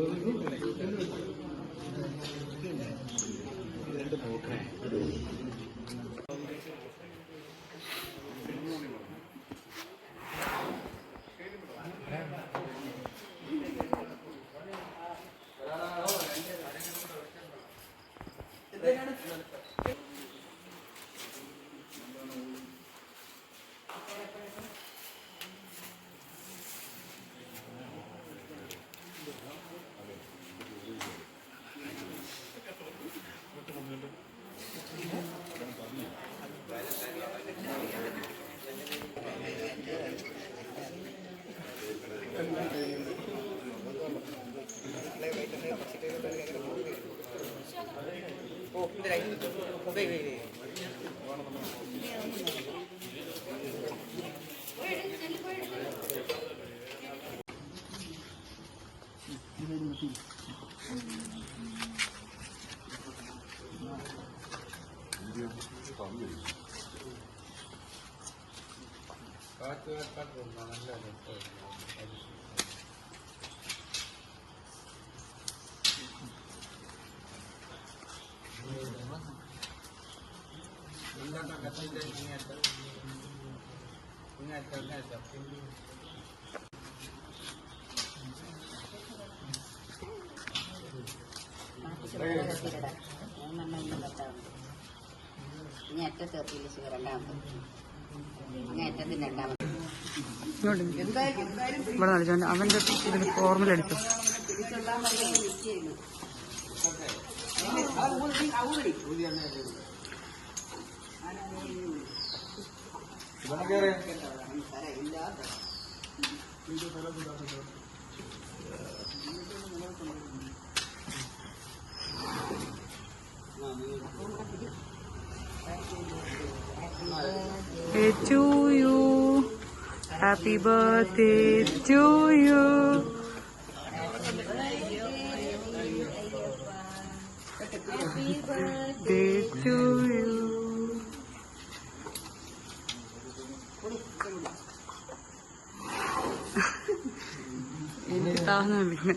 ഇവിടെ കളിച്ചോണ്ട് അവന്റെ ഇതിന് ഫോർമുലെടുത്തു. To you, happy birthday to you. Happy birthday to you. എനിക്ക് താങ്ങുന്നില്ല.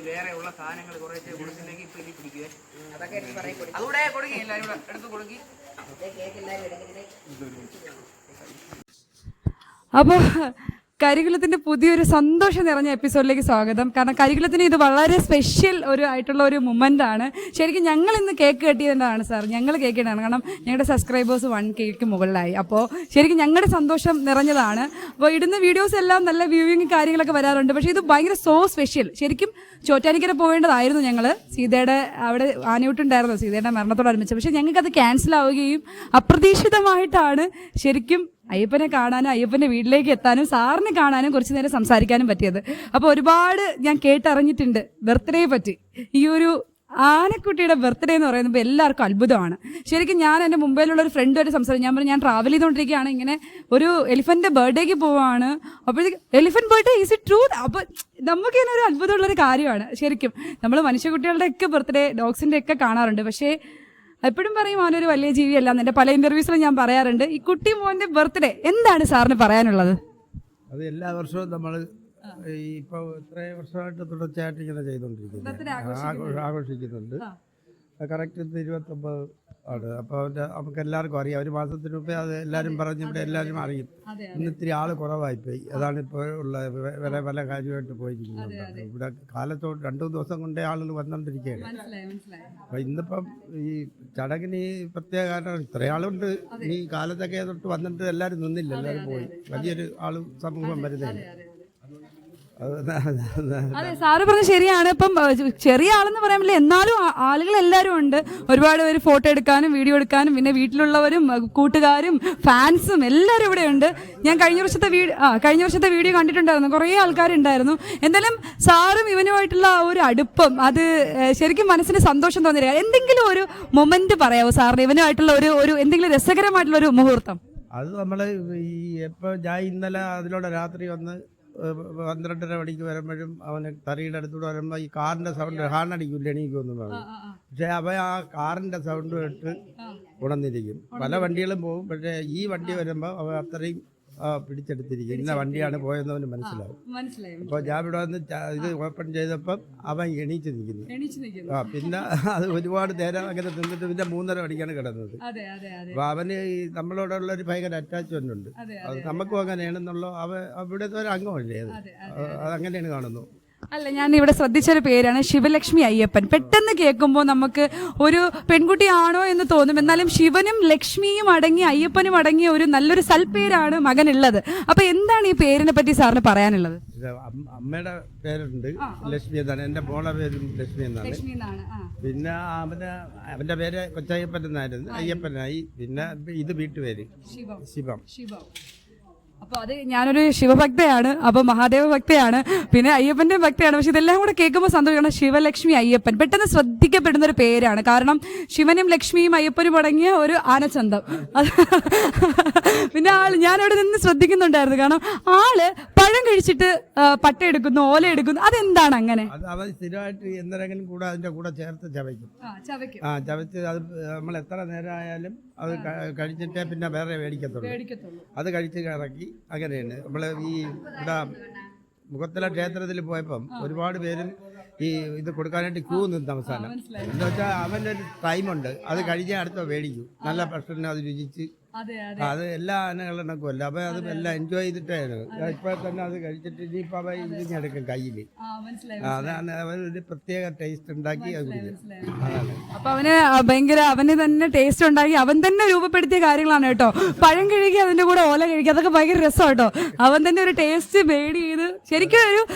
വേറെ ഉള്ള സാധനങ്ങൾ കുറേ കൊടുത്തില്ലെങ്കിൽ ഇപ്പൊ ഇനി പിടിക്കുവേ. അതൊക്കെ അതുകൂടെ കൊടുക്കി, എല്ലാവരും കൂടെ എടുത്ത് കൊടുക്കി. അപ്പോൾ കരികുലത്തിന്റെ പുതിയൊരു സന്തോഷം നിറഞ്ഞ എപ്പിസോഡിലേക്ക് സ്വാഗതം. കാരണം കരികുലത്തിന് ഇത് വളരെ സ്പെഷ്യൽ ആയിട്ടുള്ള ഒരു മൊമെന്റ് ആണ്. ശരിക്കും ഞങ്ങൾ ഇന്ന് കേക്ക് കട്ടിയതാണ് സാർ, ഞങ്ങൾ കേക്ക് കട്ടിയാണ്. കാരണം ഞങ്ങളുടെ സബ്സ്ക്രൈബേഴ്സ് 1K മുകളിലായി. അപ്പോൾ ശരിക്കും ഞങ്ങളുടെ സന്തോഷം നിറഞ്ഞതാണ്. അപ്പോൾ ഇടുന്ന വീഡിയോസ് എല്ലാം നല്ല വ്യൂവിങ് കാര്യങ്ങളൊക്കെ വരാറുണ്ട്. പക്ഷേ ഇത് ഭയങ്കര സോ സ്പെഷ്യൽ. ശരിക്കും ചോറ്റാനിക്കര പോവേണ്ടതായിരുന്നു ഞങ്ങൾ. സീതയുടെ അവിടെ ആനയൂട്ടുണ്ടായിരുന്നു സീതയുടെ മരണത്തോടനുബന്ധിച്ച്. പക്ഷേ ഞങ്ങൾക്കത് ക്യാൻസൽ ആവുകയും അപ്രതീക്ഷിതമായിട്ടാണ് ശരിക്കും അയ്യപ്പനെ കാണാനും അയ്യപ്പൻ്റെ വീട്ടിലേക്ക് എത്താനും സാറിനെ കാണാനും കുറച്ച് നേരം സംസാരിക്കാനും പറ്റിയത്. അപ്പോൾ ഒരുപാട് ഞാൻ കേട്ടറിഞ്ഞിട്ടുണ്ട് ബർത്ത്ഡേയെ പറ്റി. ഈ ഒരു ആനക്കുട്ടിയുടെ ബർത്ത്ഡേ എന്ന് പറയുമ്പോൾ എല്ലാവർക്കും അത്ഭുതമാണ്. ശരിക്കും ഞാൻ എൻ്റെ മുംബൈയിലുള്ള ഒരു ഫ്രണ്ടുമായിട്ട് സംസാരിച്ചു. ഞാൻ പറഞ്ഞു ഞാൻ ട്രാവൽ ചെയ്തുകൊണ്ടിരിക്കുകയാണ്, ഇങ്ങനെ ഒരു എലിഫൻ്റെ ബർത്ത്ഡേക്ക് പോവാണ്. അപ്പോഴത്തേക്ക് elephant birthday is it true? അപ്പോൾ നമുക്ക് തന്നെ ഒരു അത്ഭുതമുള്ളൊരു കാര്യമാണ്. ശരിക്കും നമ്മൾ മനുഷ്യക്കുട്ടികളുടെ ഒക്കെ ബർത്ത്ഡേ ഡോഗ്സിൻ്റെ ഒക്കെ കാണാറുണ്ട്. പക്ഷേ എപ്പോഴും പറയും അവനൊരു വലിയ ജീവിയല്ല. എൻ്റെ പല ഇന്റർവ്യൂസിലും ഞാൻ പറയാറുണ്ട്. ഈ കുട്ടി മോൻ്റെ ബർത്ത്ഡേ എന്താണ് സാറിന് പറയാനുള്ളത്? അത് എല്ലാ വർഷവും നമ്മൾ ഇപ്പോൾ ഇത്രയും വർഷമായിട്ട് തുടർച്ചയായിട്ട് ഇങ്ങനെ ചെയ്തുകൊണ്ടിരിക്കുന്നു, ആഘോഷിക്കുന്നുണ്ട്. കറക്റ്റ് 29 ആണ്. അപ്പോൾ നമുക്ക് എല്ലാവർക്കും അറിയാം. ഒരു മാസത്തിന് മുമ്പേ അത് എല്ലാവരും പറഞ്ഞ് ഇവിടെ എല്ലാവരും അറിയും. ഇന്ന് ഇത്തിരി ആൾ കുറവായിപ്പോയി. അതാണ് ഇപ്പോൾ ഉള്ള വേറെ പല കാര്യമായിട്ട് പോയിരിക്കുന്നത്. ഇവിടെ കാലത്തോട്ട് 2 ദിവസം കൊണ്ടേ ആളുകൾ വന്നുകൊണ്ടിരിക്കുകയാണ്. അപ്പോൾ ഇന്നിപ്പം ഈ ചടങ്ങിന് ഈ പ്രത്യേക കാരണം ഇത്രയും ആളുണ്ട്. ഈ കാലത്തൊക്കെ തൊട്ട് വന്നിട്ട് എല്ലാവരും നിന്നില്ല, എല്ലാവരും പോയി. വലിയൊരു സമൂഹം വരുന്നില്ല. അതെ, സാറ് പറഞ്ഞ ശരിയാണ്. ഇപ്പം ചെറിയ ആളെന്ന് പറയാൻ പറ്റില്ല, എന്നാലും ആളുകൾ എല്ലാവരും ഉണ്ട്. ഒരുപാട് പേര് ഫോട്ടോ എടുക്കാനും വീഡിയോ എടുക്കാനും പിന്നെ വീട്ടിലുള്ളവരും കൂട്ടുകാരും ഫാൻസും എല്ലാവരും ഇവിടെ ഉണ്ട്. ഞാൻ കഴിഞ്ഞ വർഷത്തെ വീഡിയോ കണ്ടിട്ടുണ്ടായിരുന്നു, കുറേ ആൾക്കാരുണ്ടായിരുന്നു. എന്തായാലും സാറും ഇവനുമായിട്ടുള്ള ആ ഒരു അടുപ്പം അത് ശരിക്കും മനസ്സിന് സന്തോഷം തോന്നിയ എന്തെങ്കിലും ഒരു മൊമെന്റ് പറയാമോ സാറിന് ഇവനുമായിട്ടുള്ള ഒരു എന്തെങ്കിലും രസകരമായിട്ടുള്ള ഒരു മുഹൂർത്തം? അത് നമ്മൾ ഈ എപ്പോൾ ഞാൻ ഇന്നലെ അതിലൂടെ രാത്രി വന്ന് 12:30 മണിക്ക് വരുമ്പോഴും അവന് തറിയുടെ അടുത്തൂടെ വരുമ്പോൾ ഈ കാറിൻ്റെ സൗണ്ട് ഹാർണടിക്കില്ല എണീക്കുമെന്ന് പറഞ്ഞു. പക്ഷേ അവൻ ആ കാറിൻ്റെ സൗണ്ട് കേട്ട് ഉണർന്നിരിക്കും. പല വണ്ടികളും പോകും, പക്ഷേ ഈ വണ്ടി വരുമ്പോൾ അവൻ അത്രയും പിടിച്ചെടുത്തിരിക്കും. ഇന്ന വണ്ടിയാണ് പോയെന്നവന് മനസ്സിലാവും. അപ്പോൾ ഞാൻ ഇവിടെ വന്ന് ഇത് ഓപ്പൺ ചെയ്തപ്പം അവൻ എണീച്ച് നിൽക്കുന്നു. പിന്നെ അത് ഒരുപാട് നേരം അങ്ങനെ നിന്നിട്ട് പിന്നെ 3:30 മണിക്കാണ് കിടന്നത്. അപ്പോൾ അവന് നമ്മളോടുള്ള ഒരു ഭയങ്കര അറ്റാച്ച്മെന്റ് ഉണ്ട്. അത് നമുക്കും അങ്ങനെയാണെന്നുള്ള അവിടുത്തെ ഒരു അംഗമല്ലേ അത് അങ്ങനെയാണ് കാണുന്നു. അല്ല, ഞാൻ ഇവിടെ ശ്രദ്ധിച്ചൊരു പേരാണ് ശിവലക്ഷ്മി അയ്യപ്പൻ. പെട്ടെന്ന് കേൾക്കുമ്പോൾ നമുക്ക് ഒരു പെൺകുട്ടിയാണോ എന്ന് തോന്നും. എന്നാലും ശിവനും ലക്ഷ്മിയും അടങ്ങി അയ്യപ്പനും അടങ്ങിയ ഒരു നല്ലൊരു സൽപ്പേരാണ് മകനുള്ളത്. അപ്പൊ എന്താണ് ഈ പേരിനെ പറ്റി സാറിന് പറയാനുള്ളത്? അമ്മയുടെ പേരുണ്ട് ലക്ഷ്മി എന്നാണ്, എൻ്റെ മോളെ പേരും ലക്ഷ്മി എന്നാണ്. പിന്നെ അവന്റെ പേര് കൊച്ചയ്യപ്പൻ എന്നായിരുന്നു, അയ്യപ്പനായി. പിന്നെ ഇത് വീട്ടുപേര് ശിവം. അപ്പോൾ അത് ഞാനൊരു ശിവഭക്തയാണ്, അപ്പോൾ മഹാദേവ ഭക്തയാണ്, പിന്നെ അയ്യപ്പൻ്റെ ഭക്തയാണ്. പക്ഷെ ഇതെല്ലാം കൂടെ കേൾക്കുമ്പോൾ സന്തോഷമാണ്. ശിവലക്ഷ്മി അയ്യപ്പൻ പെട്ടെന്ന് ശ്രദ്ധിക്കപ്പെടുന്ന ഒരു പേരാണ്. കാരണം ശിവനും ലക്ഷ്മിയും അയ്യപ്പനും അടങ്ങിയ ഒരു ആനച്ചന്തം. പിന്നെ ഞാനവിടെ നിന്ന് ശ്രദ്ധിക്കുന്നുണ്ടായിരുന്നു. കാരണം ആള് പഴം കഴിച്ചിട്ട് പട്ട എടുക്കുന്നു, ഓല എടുക്കുന്നു. അതെന്താണ് അങ്ങനെ? അവൻ സ്ഥിരമായിട്ട് എന്തെങ്കിലും കൂടെ അതിന്റെ കൂടെ ചേർത്ത് ചവയ്ക്കും. ചവച്ച് അത് നമ്മൾ എത്ര നേരം ആയാലും അത് കഴിച്ചിട്ടേ പിന്നെ വേറെ മേടിക്കത്തുള്ളൂ. അത് കഴിച്ച് ഇറക്കി അങ്ങനെയാണ്. നമ്മൾ ഈ ഇവിടെ മുഖത്തല ക്ഷേത്രത്തിൽ പോയപ്പം ഒരുപാട് പേരും ഈ ഇത് കൊടുക്കാനായിട്ട് ക്യൂ നിന്ന് അവസാനം. എന്താ വെച്ചാൽ അവൻ്റെ ഒരു ടൈമുണ്ട്, അത് കഴിഞ്ഞാൽ അടുത്ത മേടിക്കും. നല്ല ഭക്ഷണം അത് രുചിച്ച് അത് എല്ലാ ആനകളെണ്ണക്കും അല്ല. അപ്പൊ അത് എല്ലാം എൻജോയ് ചെയ്തിട്ടാണ്. ഇപ്പൊ തന്നെ അത് കഴിച്ചിട്ട് ഇനിയിപ്പോ അവ ഇരിഞ്ഞെടുക്കും കയ്യില്. അതാണ് അവനൊരു പ്രത്യേക ടേസ്റ്റ് ഉണ്ടാക്കി അത് കുടിക്കും. അപ്പൊ അവന് തന്നെ ടേസ്റ്റ് ഉണ്ടാക്കി അവൻ തന്നെ രൂപപ്പെടുത്തിയ കാര്യങ്ങളാണ് കേട്ടോ. പഴം കഴുകി അതിന്റെ കൂടെ ഓല കഴുകി, അതൊക്കെ ഭയങ്കര രസം കേട്ടോ. അവൻ തന്നെ ഒരു ടേസ്റ്റ് മേഡ് ചെയ്ത് ശരിക്കും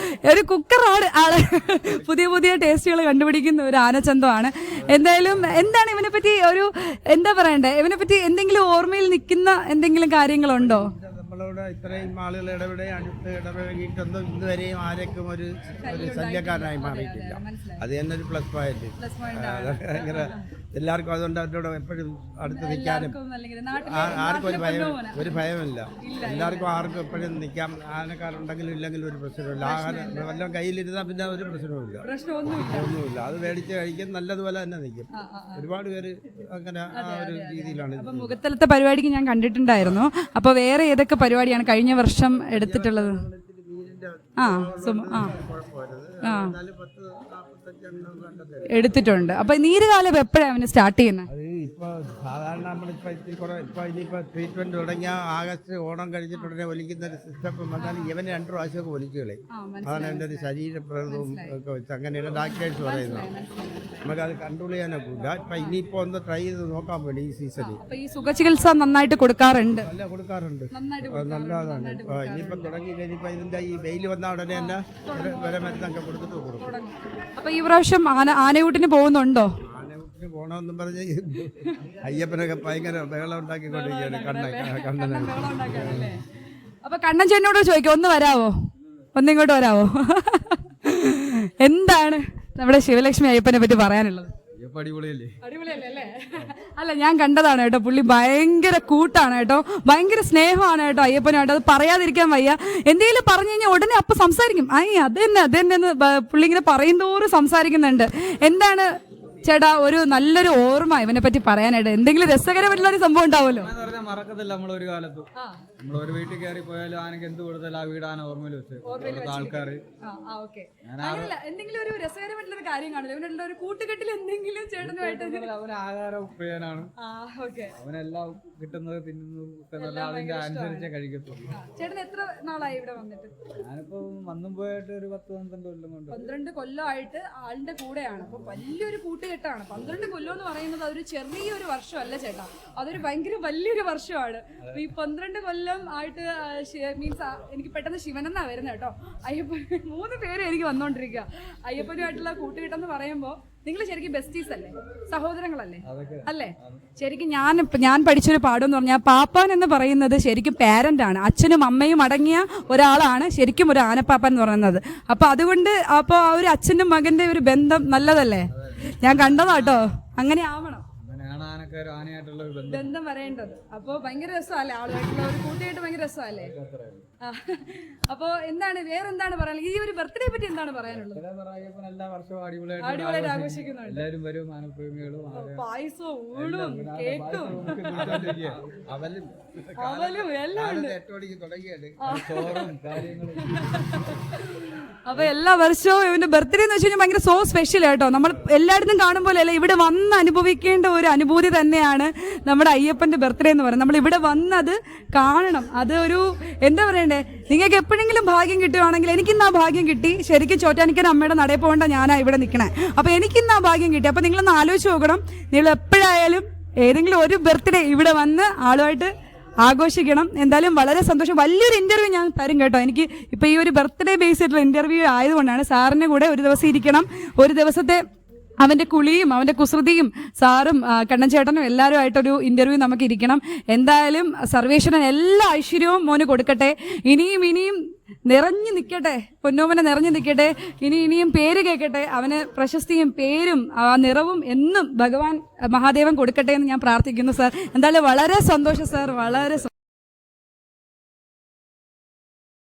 ഒരു കുക്കറാണ് ആള്. പുതിയ ടേസ്റ്റുകൾ കണ്ടുപിടിക്കുന്ന ഒരു ആനച്ചന്തമാണ്. എന്തായാലും എന്താണ് ഇവനെ പറ്റി എന്താ പറയണ്ടേ, ഇവനെ പറ്റി എന്തെങ്കിലും ഓർമ്മയിൽ നിൽക്കുന്ന എന്തെങ്കിലും കാര്യങ്ങളുണ്ടോ? നമ്മളോട് ഇത്രയും ആളുകൾ അടുത്ത് ഇടപഴകിയിട്ടൊന്നും ഇതുവരെയും ആരൊക്കെ ഒരു ശല്യക്കാരനായി മാറിയിട്ടില്ല. അത് തന്നെ ഒരു പ്ലസ് പോയിന്റ്. ഭയങ്കര എല്ലാവർക്കും അതുകൊണ്ട് അവരോട് എപ്പോഴും അടുത്ത് നിൽക്കാനും ആർക്കും ഒരു ഭയമില്ല. ആർക്കും എപ്പോഴും നിൽക്കാം. ആനക്കാരുണ്ടെങ്കിലും ഇല്ലെങ്കിലും ഒരു പ്രശ്നമില്ല. ആഹാരം വല്ലതും കയ്യിലിരുന്നാൽ പിന്നെ ഒരു പ്രശ്നവുമില്ല, ഒന്നുമില്ല. അത് മേടിച്ച് കഴിക്കും, നല്ലതുപോലെ തന്നെ നിൽക്കും. ഒരുപാട് പേര് അങ്ങനെ ആ ഒരു രീതിയിലാണ്. മുഖത്തലത്തെ പരിപാടിക്ക് ഞാൻ കണ്ടിട്ടുണ്ടായിരുന്നു. അപ്പൊ വേറെ ഏതൊക്കെ പരിപാടിയാണ് കഴിഞ്ഞ വർഷം എടുത്തിട്ടുള്ളത്? എടുത്തിട്ടുണ്ട്. അപ്പൊ നീരുകാലം എപ്പോഴാണ് അവന് സ്റ്റാർട്ട് ചെയ്യുന്നത്? ഇപ്പൊ സാധാരണ നമ്മളിപ്പോ ഇനിയിപ്പോ ട്രീറ്റ്മെന്റ് തുടങ്ങിയ ആഗസ്റ്റ് ഓണം കഴിഞ്ഞിട്ടുടനെ ഒലിക്കുന്ന ഒരു സിസ്റ്റം വന്നാലും ഇവന് 2 പ്രാവശ്യമൊക്കെ ഒലിച്ചുകളെ. അതാണ് എൻ്റെ ഒരു ശരീരപ്രകൃതവും ഒക്കെ വെച്ച് അങ്ങനെയാണ് ഡോക്ടേഴ്സ് പറയുന്നത്. നമുക്കത് കൺട്രോൾ ചെയ്യാനൊക്കെ ഇല്ല. ഇപ്പൊ ഇനിയിപ്പോ ഒന്ന് ട്രൈ ചെയ്ത് നോക്കാൻ വേണ്ടി ഈ സീസണിൽ ഈ സുഖചികിത്സ നന്നായിട്ട് കൊടുക്കാറുണ്ട്. കൊടുക്കാറുണ്ട്, നല്ലതാണ്. ഇനിയിപ്പോ തുടങ്ങി കഴിഞ്ഞപ്പോ ഇതിന്റെ ഈ വെയിൽ വന്ന ഉടനെ തന്നെ വരെ മരുന്നൊക്കെ കൊടുത്തിട്ട് കൊടുക്കും. അപ്പൊ ഈ പ്രാവശ്യം ആനയൂട്ടിന് പോകുന്നുണ്ടോ? ആനയൂട്ടിന് പോകണമെന്നും പറഞ്ഞ് അയ്യപ്പനൊക്കെ ഭയങ്കര ബഹളം ഉണ്ടാക്കിക്കൊണ്ടിരിക്കുകയാണ്. കണ്ണൻ അപ്പൊ കണ്ണൻ ചേട്ടനോട് ചോദിക്കാം, ഒന്ന് വരാവോ, ഒന്നിങ്ങോട്ട് വരാവോ? എന്താണ് നമ്മുടെ ശിവലക്ഷ്മി അയ്യപ്പനെ പറ്റി പറയാനുള്ളത്? അടിപൊളിയല്ലേ? അല്ല, ഞാൻ കണ്ടതാണ് കേട്ടോ. പുള്ളി ഭയങ്കര കൂട്ടാണ് കേട്ടോ, ഭയങ്കര സ്നേഹമാണ് കേട്ടോ അയ്യപ്പനായിട്ട്. അത് പറയാതിരിക്കാൻ വയ്യ. എന്തെങ്കിലും പറഞ്ഞു കഴിഞ്ഞാൽ ഉടനെ അപ്പൊ സംസാരിക്കും. അത് തന്നെ പുള്ളി ഇങ്ങനെ പറയും തോറും സംസാരിക്കുന്നുണ്ട്. എന്താണ് ചേട്ടാ ഒരു നല്ലൊരു ഓർമ്മ ഇവനെ പറ്റി പറയാനായിട്ട്? എന്തെങ്കിലും രസകരമായിട്ടുള്ള ഒരു സംഭവം ഉണ്ടാവുമല്ലോ. മറക്കത്തില്ല നമ്മളൊരു കാലത്തും. നമ്മളൊരു വീട്ടിൽ കയറി പോയാലും ആനക്ക് എന്ത് കൊടുത്താലും ആ വീട് ആന ഓർമ്മയിൽ വെച്ച് ആൾക്കാർ. എന്തെങ്കിലും ഒരു രസകരമായിട്ടുള്ള കാര്യം കാണില്ല ഇവനുള്ള ഒരു കൂട്ടുകെട്ടിൽ എന്തെങ്കിലും ചേട്ടനുമായിട്ട്? അവൻ ആഹാരം പ്രിയനാണ്. അവനെല്ലാം കിട്ടുന്നത് തിന്നുന്നത് അതിന്റെ അനുസരിച്ചേ കഴിക്കത്തുള്ളൂ. ചേട്ടൻ എത്ര നാളായി ഇവിടെ വന്നിട്ട്? ഞാനിപ്പോ വന്നും പോയിട്ട് ഒരു 10-12 കൊല്ലം കൊണ്ട്. 12 കൊല്ലമായിട്ട് ആളിന്റെ കൂടെയാണ്. അപ്പൊ വലിയൊരു കൂട്ടുകെട്ടാണ്. 12 കൊല്ലം എന്ന് പറയുന്നത് അതൊരു ചെറിയൊരു വർഷമല്ല ചേട്ടാ, അതൊരു ഭയങ്കര വലിയൊരു വർഷമാണ്. ഈ 12 കൊല്ലം കൊല്ലം ആയിട്ട് മീൻസ് എനിക്ക് പെട്ടെന്ന് ശിവനെന്നാ വരുന്നത് കേട്ടോ. അയ്യപ്പൻ 3 പേരും എനിക്ക് വന്നോണ്ടിരിക്കുക. അയ്യപ്പനുമായിട്ടുള്ള കൂട്ടുകെട്ടെന്ന് പറയുമ്പോൾ നിങ്ങൾ ശരിക്കും ബെസ്റ്റീസ് അല്ലേ, സഹോദരങ്ങളല്ലേ? അല്ലേ? ശരിക്കും ഞാൻ പഠിച്ചൊരു പാഠം എന്ന് പറഞ്ഞാൽ പാപ്പാൻ എന്ന് പറയുന്നത് ശരിക്കും പാരന്റ് ആണ്. അച്ഛനും അമ്മയും അടങ്ങിയ ഒരാളാണ് ശരിക്കും ഒരു ആനപ്പാപ്പൻ എന്ന് പറയുന്നത്. അപ്പൊ അതുകൊണ്ട് അപ്പൊ ആ ഒരു അച്ഛനും മകന്റെ ഒരു ബന്ധം നല്ലതല്ലേ? ഞാൻ കണ്ടതാട്ടോ. അങ്ങനെ ആവണം, ആനയായിട്ടുള്ള ഒരു ബന്ധം വരേണ്ടത്. അപ്പൊ ഭയങ്കര രസമല്ലേ, ആളുമായിട്ടുള്ള ഒരു കൂട്ടുകെട്ട് ഭയങ്കര രസമല്ലേ? അപ്പൊ എന്താണ് വേറെന്താണ് പറയാനുള്ളത്? ഈ ഒരു ബർത്ത്ഡേ പറ്റി എന്താണ് പറയാനുള്ളത്? എല്ലാ വർഷവും അടിപൊളിയായിട്ട് ആഘോഷിക്കുന്നുണ്ട്. എല്ലാവരും വരും, ആനപ്രേമികളും പായസവും ഊണും കേക്കും അവലും എല്ലാം ഉണ്ട്. ചോറും കാര്യങ്ങളും. അപ്പൊ എല്ലാ വർഷവും ഇവന്റെ ബർത്ത്ഡേ എന്ന് വെച്ച് കഴിഞ്ഞാൽ ഭയങ്കര സോ സ്പെഷ്യൽ കേട്ടോ. നമ്മൾ എല്ലായിടത്തും കാണുമ്പോൾ അല്ല, ഇവിടെ വന്ന് അനുഭവിക്കേണ്ട ഒരു അനുഭൂതി തന്നെയാണ് നമ്മുടെ അയ്യപ്പന്റെ ബർത്ത്ഡേ എന്ന് പറയുന്നത്. നമ്മൾ ഇവിടെ വന്നത് കാണണം. അത് ഒരു എന്താ പറയണ്ടേ, നിങ്ങൾക്ക് എപ്പോഴെങ്കിലും ഭാഗ്യം കിട്ടുവാണെങ്കിൽ, എനിക്കിന്ന് ആ ഭാഗ്യം കിട്ടി. ശരിക്കും ചോറ്റാനിക്കര അമ്മയുടെ നടയിൽ പോകേണ്ട ഞാനാ ഇവിടെ നിൽക്കണേ. അപ്പൊ എനിക്കിന്ന് ആ ഭാഗ്യം കിട്ടി. അപ്പൊ നിങ്ങളൊന്ന് ആലോചിച്ച് നോക്കണം, നിങ്ങൾ എപ്പോഴായാലും ഏതെങ്കിലും ഒരു ബർത്ത്ഡേ ഇവിടെ വന്ന് ആളുമായിട്ട് ആഘോഷിക്കണം. എന്തായാലും വളരെ സന്തോഷം. വലിയൊരു ഇന്റർവ്യൂ ഞാൻ തരും കേട്ടോ. എനിക്ക് ഇപ്പൊ ഈ ഒരു ബർത്ത്ഡേ ബേസ് ചെയ്തിട്ടുള്ള ഇന്റർവ്യൂ ആയതുകൊണ്ടാണ് സാറിന്റെ കൂടെ ഒരു ദിവസം ഇരിക്കണം. ഒരു ദിവസത്തെ അവന്റെ കുളിയും അവന്റെ കുസൃതിയും സാറും കണ്ണൻചേട്ടനും എല്ലാവരും ആയിട്ടൊരു ഇന്റർവ്യൂ നമുക്ക് ഇരിക്കണം. എന്തായാലും സർവേശ്വരൻ എല്ലാ ഐശ്വര്യവും മോന് കൊടുക്കട്ടെ. ഇനിയും നിറഞ്ഞു നിൽക്കട്ടെ, പൊന്നോമനെ നിറഞ്ഞു നിൽക്കട്ടെ. ഇനിയും പേര് കേൾക്കട്ടെ. അവന് പ്രശസ്തിയും പേരും ആ നിറവും എന്നും ഭഗവാൻ മഹാദേവൻ കൊടുക്കട്ടെ എന്ന് ഞാൻ പ്രാർത്ഥിക്കുന്നു സാർ. എന്തായാലും വളരെ സന്തോഷം സാർ, വളരെ